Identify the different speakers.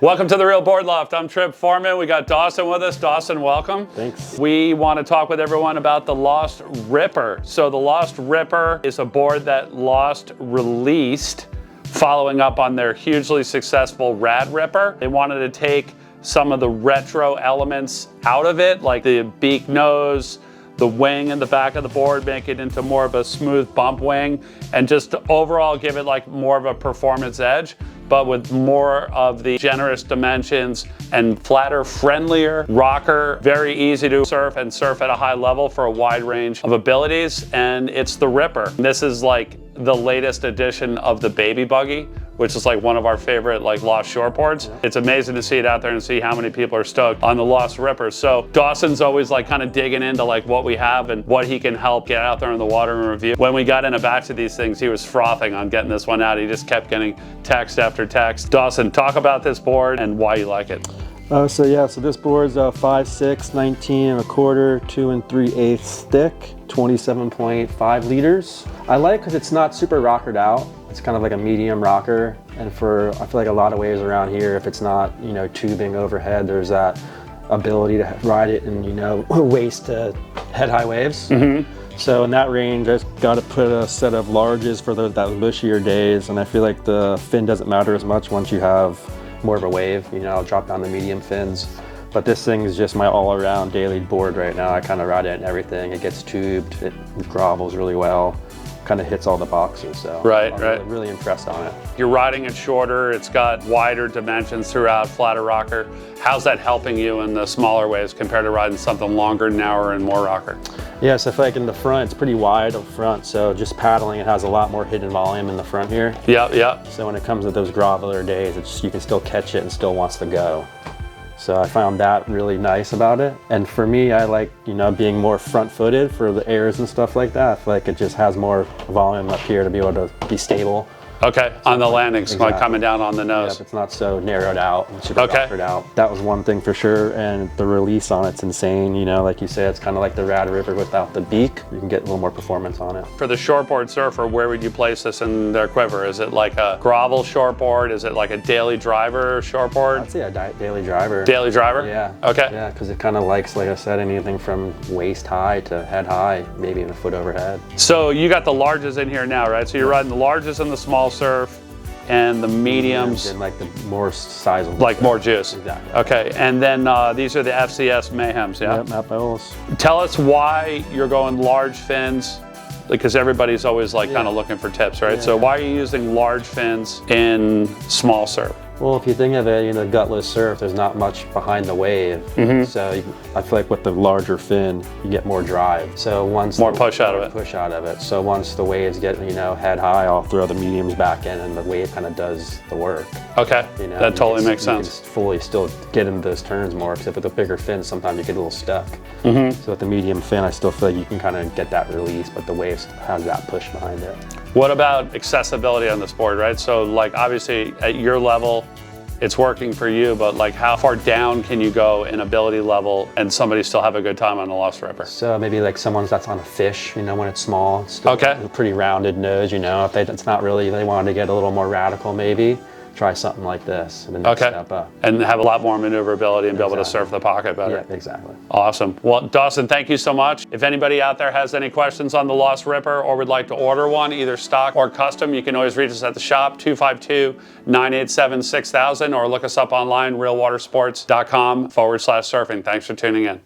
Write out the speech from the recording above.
Speaker 1: Welcome to the Real Board Loft. I'm Forman. We got Dawson with us. Dawson, welcome.
Speaker 2: Thanks.
Speaker 1: We want to talk with everyone about the Lost Ripper. So the Lost Ripper is a board that Lost released following up on their hugely successful Rad Ripper. They wanted to take some of the retro elements out of it, like the beak nose, the wing in the back of the board, make it into more of a smooth bump wing, and just overall give it like more of a performance edge, but with more of the generous dimensions and flatter, friendlier rocker. Very easy to surf and surf at a high level for a wide range of abilities, and it's the Ripper. This is like the latest edition of the Baby Buggy, which is like one of our favorite like Lost shortboards. It's amazing to see it out there and see how many people are stoked on the Lost Ripper. So Dawson's always like kind of digging into like what we have and what he can help get out there in the water and review. When we got in a batch of these things, he was frothing on getting this one out. He just kept getting text after text. Dawson, talk about this board and why you like it.
Speaker 2: So this board's 5'6", 19 1/4, 2 3/8 thick, 27.5 liters. I like because it's not super rockered out. It's kind of like a medium rocker, and I feel like a lot of waves around here, if it's not, tubing overhead, there's that ability to ride it in, waist to head high waves. So in that range, I just got to put a set of larges for those bushier days, and I feel like the fin doesn't matter as much once you have more of a wave. I'll drop down the medium fins. But this thing is just my all-around daily board right now. I kind of ride it in everything. It gets tubed, it grovels really well, kind of hits all the boxes. So I'm really impressed on it.
Speaker 1: You're riding it shorter, it's got wider dimensions throughout, flatter rocker. How's that helping you in the smaller waves compared to riding something longer, narrower, and more rocker?
Speaker 2: Yeah, so I feel like in the front, it's pretty wide up front, so just paddling, it has a lot more hidden volume in the front here.
Speaker 1: Yeah.
Speaker 2: So when it comes to those groveler days, you can still catch it and still wants to go. So I found that really nice about it. And for me, I like, being more front-footed for the airs and stuff like that. I feel like it just has more volume up here to be able to be stable.
Speaker 1: Okay, on the landings, exactly. Like coming down on the nose.
Speaker 2: Yeah, it's not so narrowed out and super rockered out. That was one thing for sure, and the release on it's insane. Like you said, it's kind of like the Rad Ripper without the beak. You can get a little more performance on it.
Speaker 1: For the shortboard surfer, where would you place this in their quiver? Is it like a grovel shortboard? Is it like a daily driver shortboard?
Speaker 2: I'd say a daily driver.
Speaker 1: Daily driver?
Speaker 2: Yeah.
Speaker 1: Okay.
Speaker 2: Yeah, because it kind of likes, like I said, anything from waist high to head high, maybe in a foot overhead.
Speaker 1: So you got the larges in here now, right? So you're riding the larges in the small surf and the mediums.
Speaker 2: And like the more sizable.
Speaker 1: Like
Speaker 2: surf.
Speaker 1: more juice.
Speaker 2: Exactly.
Speaker 1: Okay, and then these are the FCS Mayhems, yeah?
Speaker 2: Yep, Matt Bowles.
Speaker 1: Tell us why you're going large fins, because everybody's always like kind of looking for tips, right? So why are you using large fins in small surf?
Speaker 2: Well, if you think of it, gutless surf, there's not much behind the wave. So I feel like with the larger fin, you get more drive. So once
Speaker 1: more push out of it.
Speaker 2: So once the waves get, head high, I'll throw the mediums back in, and the wave kind of does the work.
Speaker 1: Okay, that totally makes sense.
Speaker 2: You can fully still get into those turns more, except with the bigger fin, sometimes you get a little stuck. So with the medium fin, I still feel like you can kind of get that release, but the waves has that push behind it.
Speaker 1: What about accessibility on this board, right? So like obviously at your level, it's working for you, but like how far down can you go in ability level and somebody still have a good time on the Lost Ripper?
Speaker 2: So maybe like someone that's on a fish, when it's small, it's still a pretty rounded nose, if it's not really, they wanted to get a little more radical maybe, try something like this and then step up.
Speaker 1: And have a lot more maneuverability and be able to surf the pocket better.
Speaker 2: Yeah, exactly.
Speaker 1: Awesome. Well, Dawson, thank you so much. If anybody out there has any questions on the Lost Ripper or would like to order one, either stock or custom, you can always reach us at the shop, 252-987-6000, or look us up online, realwatersports.com/surfing. Thanks for tuning in.